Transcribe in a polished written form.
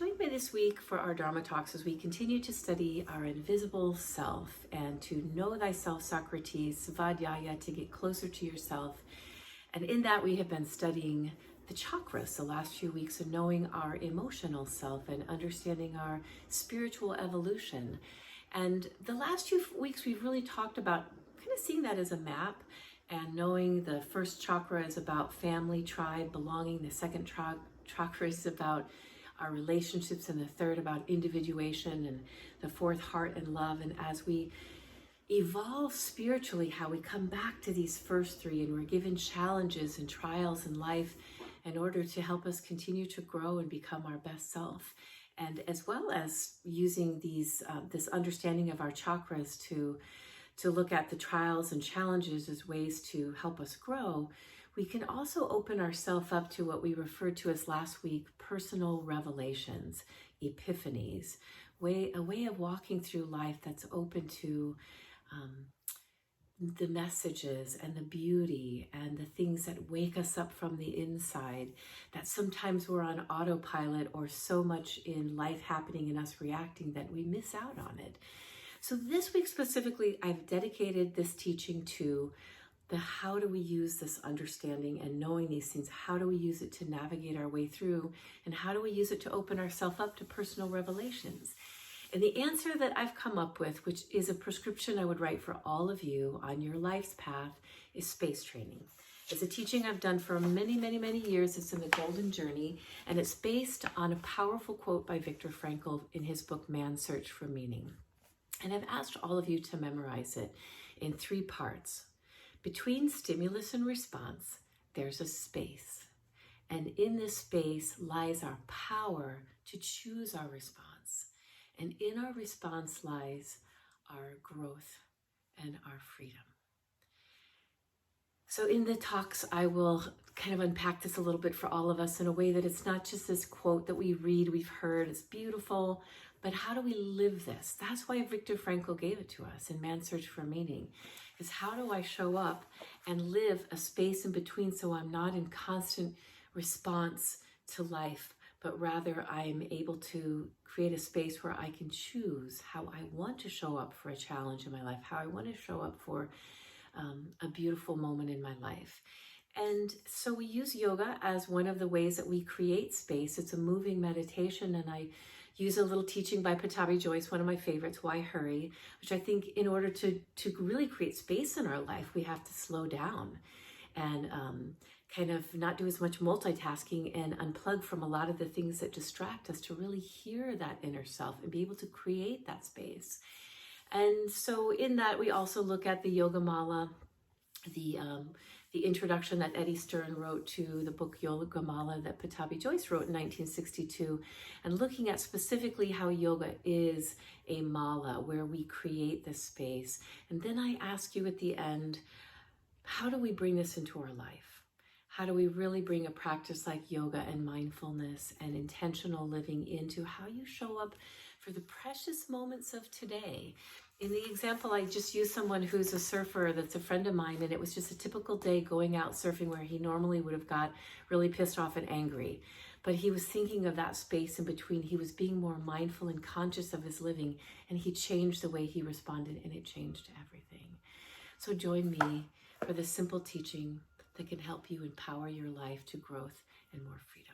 Join me this week for our Dharma talks as we continue to study our invisible self and to know thyself, Socrates, Svadhyaya, to get closer to yourself. And in that we have been studying the chakras the last few weeks and knowing our emotional self and understanding our spiritual evolution. And the last few weeks we've really talked about kind of seeing that as a map and knowing the first chakra is about family, tribe, belonging. The second chakra is about our relationships, and the third about individuation, and the fourth heart and love. And as we evolve spiritually, how we come back to these first three, and we're given challenges and trials in life in order to help us continue to grow and become our best self. And as well as using these this understanding of our chakras to look at the trials and challenges as ways to help us grow, we can also open ourselves up to what we referred to as last week, personal revelations, epiphanies, a way of walking through life that's open to the messages and the beauty and the things that wake us up from the inside, that sometimes we're on autopilot or so much in life happening and us reacting that we miss out on it. So this week specifically, I've dedicated this teaching to the how do we use this understanding and knowing these things, how do we use it to navigate our way through, and how do we use it to open ourselves up to personal revelations? And the answer that I've come up with, which is a prescription I would write for all of you on your life's path, is space training. It's a teaching I've done for many, many, many years. It's in the Golden Journey, and it's based on a powerful quote by Viktor Frankl in his book, Man's Search for Meaning. And I've asked all of you to memorize it in 3 parts. Between stimulus and response, there's a space. And in this space lies our power to choose our response. And in our response lies our growth and our freedom. So in the talks, I will kind of unpack this a little bit for all of us in a way that it's not just this quote that we read, we've heard, it's beautiful, but how do we live this? That's why Viktor Frankl gave it to us in Man's Search for Meaning, is how do I show up and live a space in between so I'm not in constant response to life, but rather I'm able to create a space where I can choose how I want to show up for a challenge in my life, how I want to show up for a beautiful moment in my life. And so we use yoga as one of the ways that we create space. It's a moving meditation, and I use a little teaching by Pattabhi Jois, one of my favorites, Why Hurry, which I think in order to really create space in our life, we have to slow down and kind of not do as much multitasking and unplug from a lot of the things that distract us to really hear that inner self and be able to create that space. And so in that, we also look at the Yoga Mala, the introduction that Eddie Stern wrote to the book Yoga Mala that Pattabhi Jois wrote in 1962, and looking at specifically how yoga is a mala where we create this space. And then I ask you at the end, how do we bring this into our life? How do we really bring a practice like yoga and mindfulness and intentional living into how you show up for the precious moments of today? In the example, I just used someone who's a surfer that's a friend of mine, and it was just a typical day going out surfing where he normally would have got really pissed off and angry. But he was thinking of that space in between. He was being more mindful and conscious of his living, and he changed the way he responded, and it changed everything. So join me for this simple teaching that can help you empower your life to growth and more freedom.